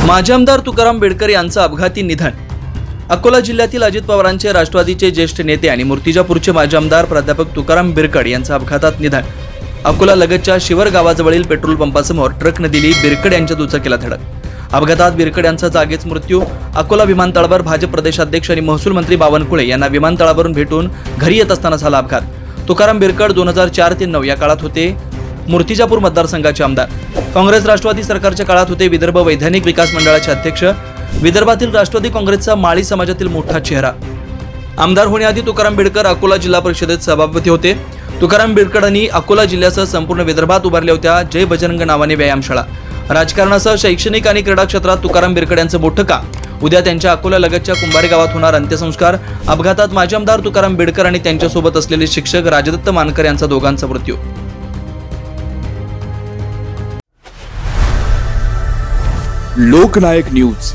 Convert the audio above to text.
माजी आमदार तुकाराम बेडकर यांचं अपघाती निधन। अकोला जिल्ह्यातील अजित पवारांचे राष्ट्रवादीचे ज्येष्ठ नेते आणि मूर्तिजापूरचे माजी आमदार प्राध्यापक तुकाराम बिरकड यांचं अपघातात निधन। अकोला लगतच्या शिवर गावाजवळील पेट्रोल पंपासमोर ट्रकने दिली बिरकड यांच्या दुचाकीला धडक। अपघातात बिरकड यांचा जागीच मृत्यू। अकोला विमानतळावर भाजप प्रदेशाध्यक्ष आणि महसूल मंत्री बावनकुळे यांना विमानतळावरून भेटून घरी येत असताना झाला अपघात। तुकाराम बिरकड 2004 ते 2009 या काळात होते मूर्तिजापूर मतदारसंघाचे आमदार। काँग्रेस राष्ट्रवादी सरकारच्या काळात होते विदर्भ वैधानिक विकास मंडळाचे अध्यक्ष। विदर्भातील राष्ट्रवादी काँग्रेसचा माळी समाजातील मोठा चेहरा। आमदार होण्याआधी तुकाराम बेडकर अकोला जिल्हा परिषदेत सभापती होते। तुकाराम बेडकरांनी अकोला जिल्ह्यासह संपूर्ण विदर्भात उभारल्या होत्या जय बजरंग नावाने व्यायामशाळा। राजकारणासह शैक्षणिक आणि क्रीडा क्षेत्रात तुकाराम बेडकर यांचं मोठं काम। उद्या त्यांच्या अकोला लगतच्या कुंभारी गावात होणार अंत्यसंस्कार। अपघातात माजी आमदार तुकाराम बेडकर आणि त्यांच्यासोबत असलेले शिक्षक राजदत्त मानकर यांचा दोघांचा मृत्यू। लोकनायक न्यूज।